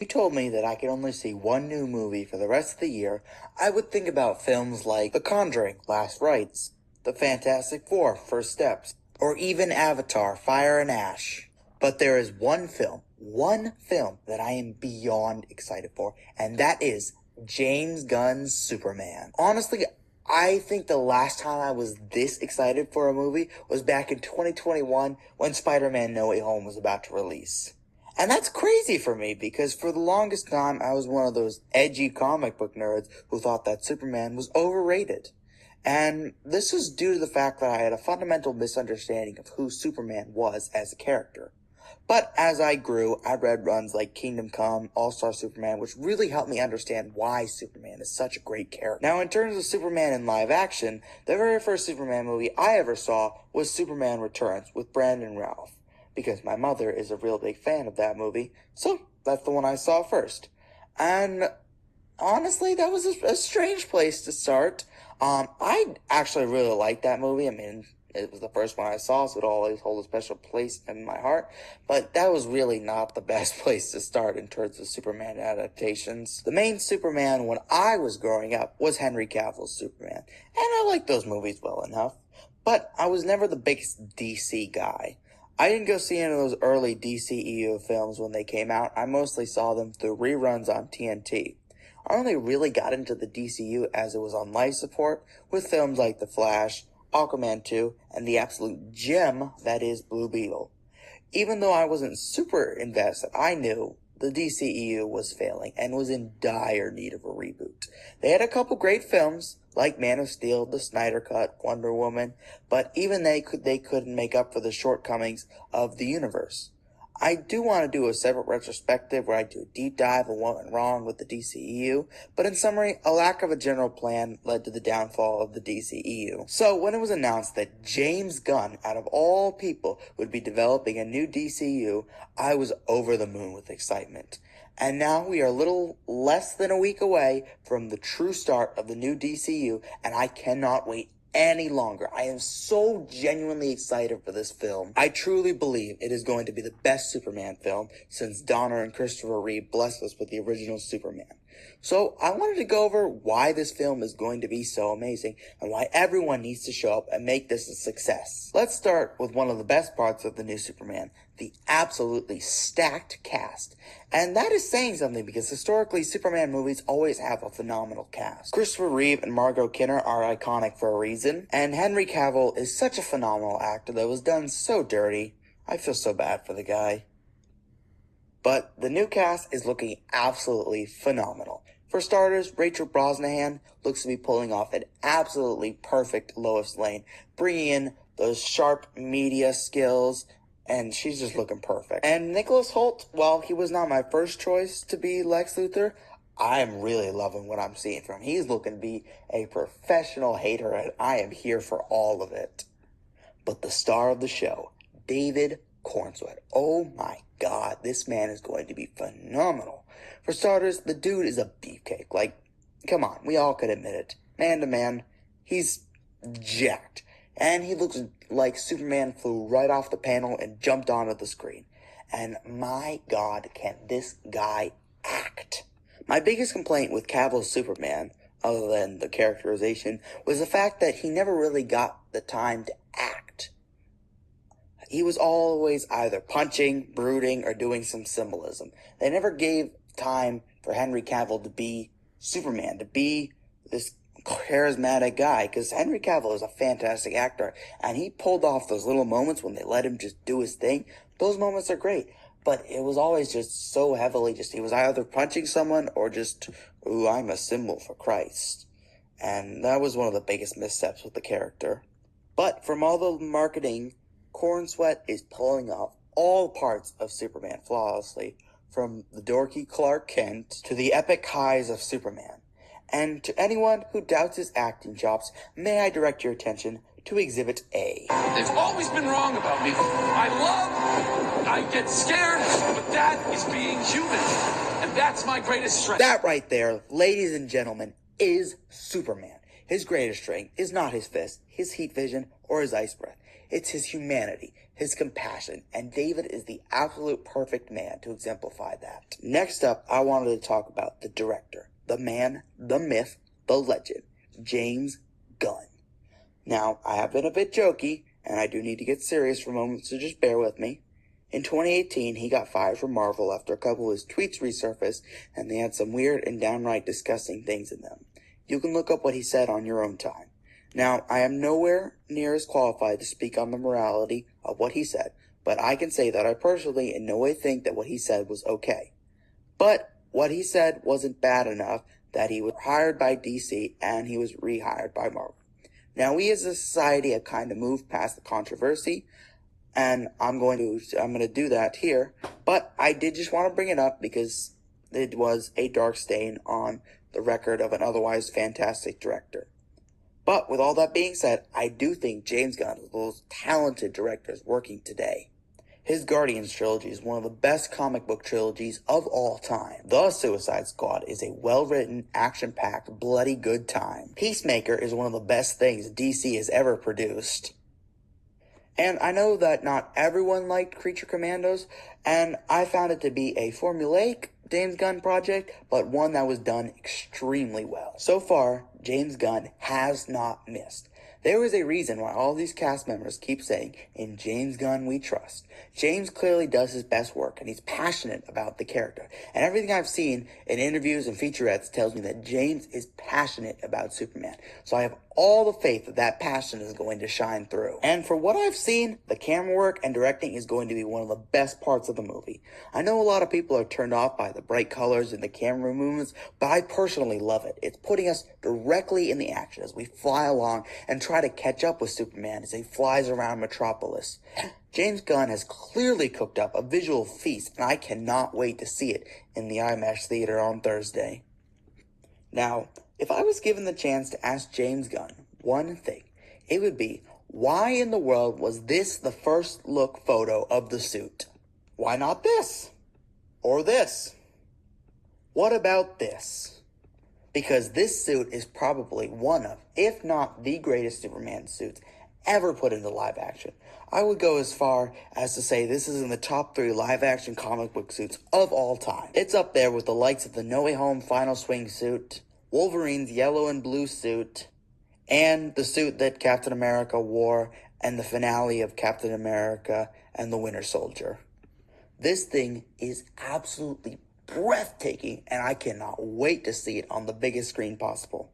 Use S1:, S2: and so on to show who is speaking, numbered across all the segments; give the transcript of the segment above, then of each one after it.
S1: You told me that I could only see one new movie for the rest of the year, I would think about films like The Conjuring, Last Rites, The Fantastic Four, First Steps, or even Avatar, Fire and Ash. But there is one film that I am beyond excited for, and that is James Gunn's Superman. Honestly, I think the last time I was this excited for a movie was back in 2021 when Spider-Man No Way Home was about to release. And that's crazy for me because for the longest time I was one of those edgy comic book nerds who thought that Superman was overrated. And this was due to the fact that I had a fundamental misunderstanding of who Superman was as a character. But as I grew, I read runs like Kingdom Come, All-Star Superman, which really helped me understand why Superman is such a great character. Now, in terms of Superman in live action, the very first Superman movie I ever saw was Superman Returns with Brandon Routh, because my mother is a real big fan of that movie, so that's the one I saw first. And honestly, that was a strange place to start. I actually really liked that movie. I mean, it was the first one I saw, so it'll always hold a special place in my heart. But that was really not the best place to start in terms of Superman adaptations. The main Superman when I was growing up was Henry Cavill's Superman. And I liked those movies well enough. But I was never the biggest DC guy. I didn't go see any of those early DCEU films when they came out. I mostly saw them through reruns on TNT. I only really got into the DCU as it was on life support with films like The Flash, Aquaman 2, and the absolute gem that is Blue Beetle. Even though I wasn't super invested, I knew the DCEU was failing and was in dire need of a reboot. They had a couple great films, like Man of Steel, The Snyder Cut, Wonder Woman, but even they couldn't make up for the shortcomings of the universe. I do want to do a separate retrospective where I do a deep dive on what went wrong with the DCEU, but in summary, a lack of a general plan led to the downfall of the DCEU. So when it was announced that James Gunn, out of all people, would be developing a new DCU, I was over the moon with excitement. And now we are a little less than a week away from the true start of the new DCU, and I cannot wait any longer. I am so genuinely excited for this film. I truly believe it is going to be the best Superman film since Donner and Christopher Reeve blessed us with the original Superman. So I wanted to go over why this film is going to be so amazing and why everyone needs to show up and make this a success. Let's start with one of the best parts of the new Superman, the absolutely stacked cast. And that is saying something because historically Superman movies always have a phenomenal cast. Christopher Reeve and Margot Kidder are iconic for a reason, and Henry Cavill is such a phenomenal actor that was done so dirty. I feel so bad for the guy. But the new cast is looking absolutely phenomenal. For starters, Rachel Brosnahan looks to be pulling off an absolutely perfect Lois Lane, bringing in those sharp media skills, and she's just looking perfect. And Nicholas Hoult, while he was not my first choice to be Lex Luthor, I am really loving what I'm seeing from him. He's looking to be a professional hater, and I am here for all of it. But the star of the show, David Cornsweet. Oh my God, this man is going to be phenomenal. For starters, the dude is a beefcake. Like, come on, we all could admit it. Man to man, he's jacked. And he looks like Superman flew right off the panel and jumped onto the screen. And my God, can this guy act? My biggest complaint with Cavill's Superman, other than the characterization, was the fact that he never really got the time to act. He was always either punching, brooding, or doing some symbolism. They never gave time for Henry Cavill to be Superman, to be this charismatic guy, because Henry Cavill is a fantastic actor, and he pulled off those little moments when they let him just do his thing. Those moments are great, but it was always just so heavily he was either punching someone or just, ooh, I'm a symbol for Christ. And that was one of the biggest missteps with the character. But from all the marketing, Cornsweet is pulling off all parts of Superman flawlessly, from the dorky Clark Kent to the epic highs of Superman. And to anyone who doubts his acting chops, may I direct your attention to Exhibit A.
S2: They've always been wrong about me. I get scared, but that is being human. And that's my greatest strength.
S1: That right there, ladies and gentlemen, is Superman. His greatest strength is not his fist, his heat vision, or his ice breath. It's his humanity, his compassion, and David is the absolute perfect man to exemplify that. Next up, I wanted to talk about the director, the man, the myth, the legend, James Gunn. Now, I have been a bit jokey, and I do need to get serious for a moment, so just bear with me. In 2018, he got fired from Marvel after a couple of his tweets resurfaced, and they had some weird and downright disgusting things in them. You can look up what he said on your own time. Now, I am nowhere near as qualified to speak on the morality of what he said, but I can say that I personally in no way think that what he said was okay. But what he said wasn't bad enough that he was hired by DC and he was rehired by Marvel. Now, we as a society have kind of moved past the controversy, and I'm going to do that here, but I did just want to bring it up because it was a dark stain on the record of an otherwise fantastic director. But with all that being said, I do think James Gunn is one of the most talented directors working today. His Guardians trilogy is one of the best comic book trilogies of all time. The Suicide Squad is a well-written, action-packed, bloody good time. Peacemaker is one of the best things DC has ever produced. And I know that not everyone liked Creature Commandos, and I found it to be a formulaic James Gunn project, but one that was done extremely well. So far, James Gunn has not missed. There is a reason why all these cast members keep saying, "In James Gunn we trust." James clearly does his best work, and he's passionate about the character. And everything I've seen in interviews and featurettes tells me that James is passionate about Superman. So I have all the faith that that passion is going to shine through. And for what I've seen, the camera work and directing is going to be one of the best parts of the movie. I know a lot of people are turned off by the bright colors and the camera movements, but I personally love it. It's putting us directly in the action as we fly along and try to catch up with Superman as he flies around Metropolis. James Gunn has clearly cooked up a visual feast, and I cannot wait to see it in the IMAX theater on Thursday. Now, if I was given the chance to ask James Gunn one thing, it would be, why in the world was this the first look photo of the suit? Why not this? Or this? What about this? Because this suit is probably one of, if not the greatest Superman suits ever put into live action. I would go as far as to say this is in the top 3 live action comic book suits of all time. It's up there with the likes of the No Way Home Final Swing suit, Wolverine's yellow and blue suit, and the suit that Captain America wore and the finale of Captain America and the Winter Soldier. This thing is absolutely breathtaking, and I cannot wait to see it on the biggest screen possible.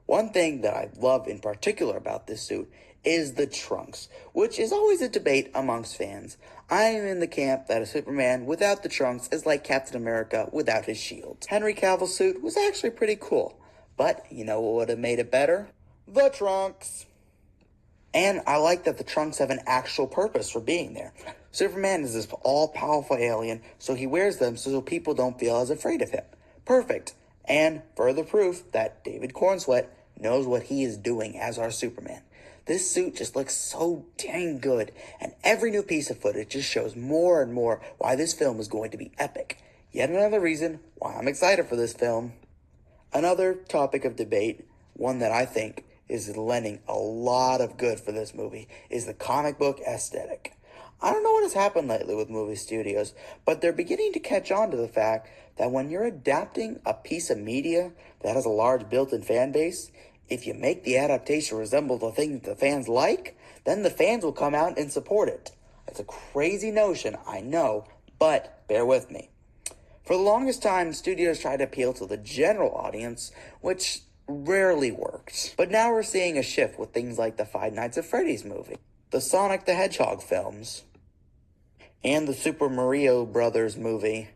S1: One thing that I love in particular about this suit is the trunks, which is always a debate amongst fans. I am in the camp that a Superman without the trunks is like Captain America without his shield. Henry Cavill's suit was actually pretty cool, but you know what would have made it better? The trunks! And I like that the trunks have an actual purpose for being there. Superman is this all-powerful alien, so he wears them so people don't feel as afraid of him. Perfect. And further proof that David Cornsweet knows what he is doing as our Superman. This suit just looks so dang good, and every new piece of footage just shows more and more why this film is going to be epic. Yet another reason why I'm excited for this film. Another topic of debate, one that I think is lending a lot of good for this movie, is the comic book aesthetic. I don't know what has happened lately with movie studios, but they're beginning to catch on to the fact that when you're adapting a piece of media that has a large built-in fan base, if you make the adaptation resemble the thing that the fans like, then the fans will come out and support it. It's a crazy notion, I know, but bear with me. For the longest time, studios tried to appeal to the general audience, which rarely worked. But now we're seeing a shift with things like the Five Nights at Freddy's movie, the Sonic the Hedgehog films, and the Super Mario Brothers movie.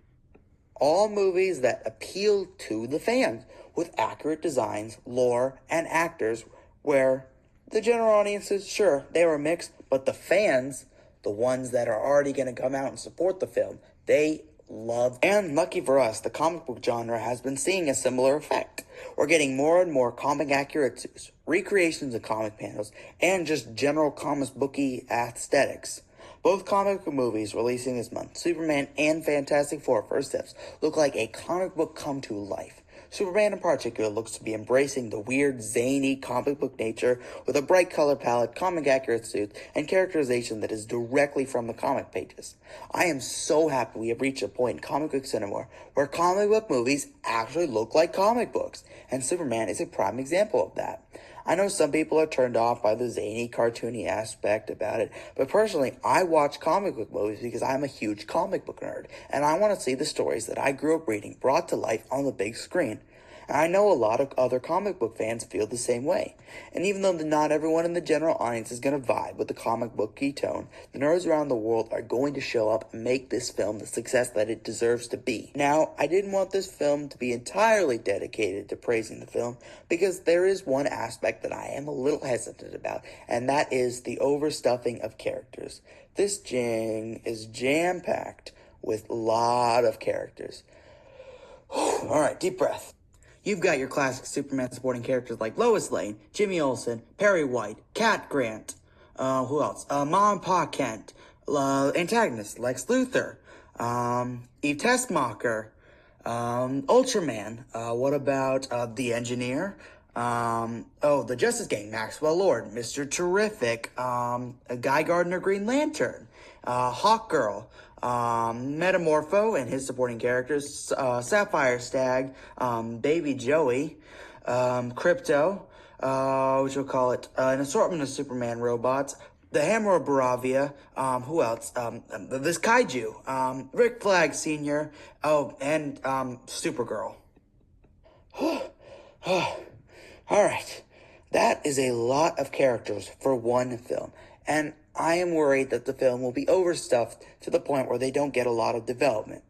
S1: All movies that appeal to the fans, with accurate designs, lore, and actors, where the general audiences, sure, they were mixed, but the fans, the ones that are already going to come out and support the film, they love. And lucky for us, the comic book genre has been seeing a similar effect. We're getting more and more comic accurate suits, recreations of comic panels, and just general comic booky aesthetics. Both comic book movies releasing this month, Superman and Fantastic Four First Steps, look like a comic book come to life. Superman in particular looks to be embracing the weird, zany comic book nature with a bright color palette, comic accurate suits, and characterization that is directly from the comic pages. I am so happy we have reached a point in comic book cinema where comic book movies actually look like comic books, and Superman is a prime example of that. I know some people are turned off by the zany, cartoony aspect about it, but personally, I watch comic book movies because I'm a huge comic book nerd, and I want to see the stories that I grew up reading brought to life on the big screen. And I know a lot of other comic book fans feel the same way. And even though not everyone in the general audience is going to vibe with the comic booky tone, the nerds around the world are going to show up and make this film the success that it deserves to be. Now, I didn't want this film to be entirely dedicated to praising the film, because there is one aspect that I am a little hesitant about, and that is the overstuffing of characters. This thing is jam-packed with a lot of characters. Alright, deep breath. You've got your classic Superman supporting characters like Lois Lane, Jimmy Olsen, Perry White, Cat Grant, who else? Mom and Pa Kent, antagonist Lex Luthor, Eve Tessmacher, Ultraman, what about, the Engineer, the Justice Gang, Maxwell Lord, Mr. Terrific, Guy Gardner Green Lantern, Hawkgirl, Metamorpho and his supporting characters, Sapphire Stag, Baby Joey, Crypto, an assortment of Superman robots, the Hammer of Baravia, who else? This Kaiju, Rick Flag Sr., and Supergirl. Alright, that is a lot of characters for one film, and I am worried that the film will be overstuffed to the point where they don't get a lot of development.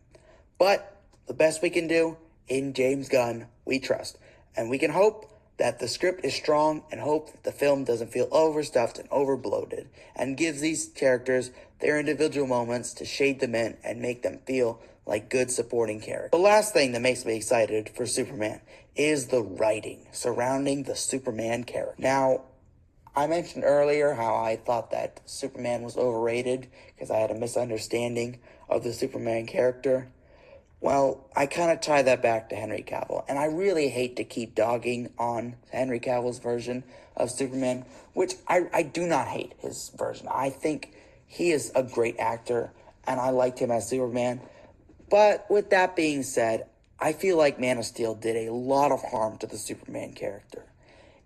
S1: But the best we can do, in James Gunn, we trust. And we can hope that the script is strong and hope that the film doesn't feel overstuffed and overbloated and gives these characters their individual moments to shade them in and make them feel like good supporting characters. The last thing that makes me excited for Superman is the writing surrounding the Superman character. Now, I mentioned earlier how I thought that Superman was overrated because I had a misunderstanding of the Superman character. Well, I kind of tie that back to Henry Cavill, and I really hate to keep dogging on Henry Cavill's version of Superman, which I do not hate his version. I think he is a great actor, and I liked him as Superman. But with that being said, I feel like Man of Steel did a lot of harm to the Superman character.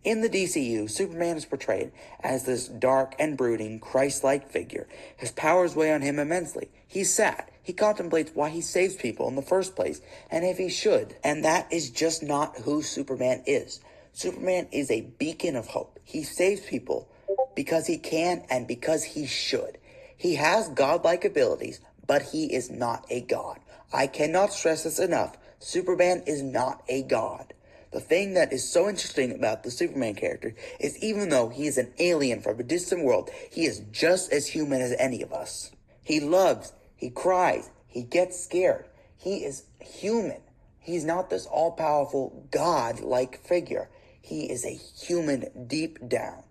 S1: In the DCU, Superman is portrayed as this dark and brooding, Christ-like figure. His powers weigh on him immensely. He's sad. He contemplates why he saves people in the first place, and if he should. And that is just not who Superman is. Superman is a beacon of hope. He saves people because he can and because he should. He has godlike abilities, but he is not a god. I cannot stress this enough. Superman is not a god. The thing that is so interesting about the Superman character is even though he is an alien from a distant world, he is just as human as any of us. He loves, he cries, he gets scared. He is human. He's not this all-powerful god-like figure. He is a human deep down.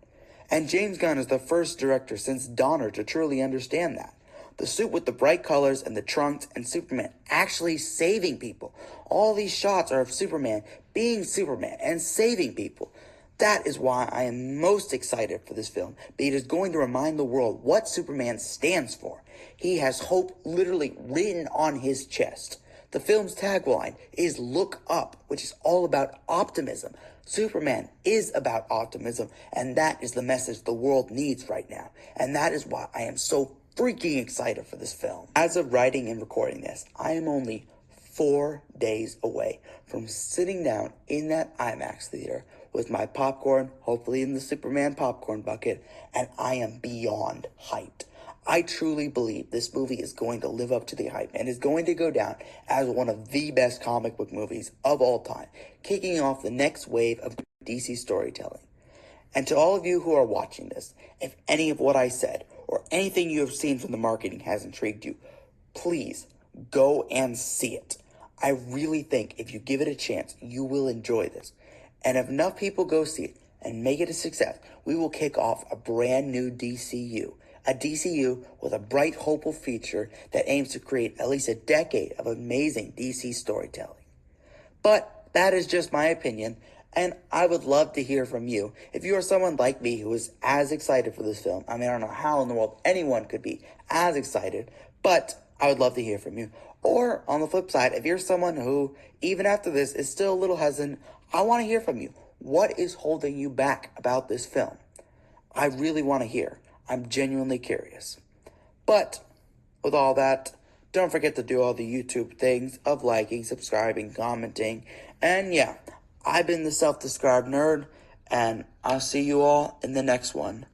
S1: And James Gunn is the first director since Donner to truly understand that. The suit with the bright colors and the trunks and Superman actually saving people. All these shots are of Superman being Superman and saving people. That is why I am most excited for this film, because it is going to remind the world what Superman stands for. He has hope literally written on his chest. The film's tagline is "Look Up," which is all about optimism. Superman is about optimism, and that is the message the world needs right now. And that is why I am so freaking excited for this film. As of writing and recording this, I am only 4 days away from sitting down in that IMAX theater with my popcorn, hopefully in the Superman popcorn bucket, and I am beyond hyped. I truly believe this movie is going to live up to the hype and is going to go down as one of the best comic book movies of all time, kicking off the next wave of DC storytelling. And to all of you who are watching this, if any of what I said or anything you have seen from the marketing has intrigued you, please go and see it. I really think if you give it a chance, you will enjoy this. And if enough people go see it and make it a success, we will kick off a brand new DCU. A DCU with a bright, hopeful future that aims to create at least a decade of amazing DC storytelling. But That is just my opinion, and I would love to hear from you. If you are someone like me who is as excited for this film, I don't know how in the world anyone could be as excited, but I would love to hear from you. Or on the flip side, if you're someone who, even after this, is still a little hesitant, I want to hear from you. What is holding you back about this film? I really want to hear. I'm genuinely curious. But with all that, don't forget to do all the YouTube things of liking, subscribing, commenting. And yeah, I've been the self-described nerd, and I'll see you all in the next one.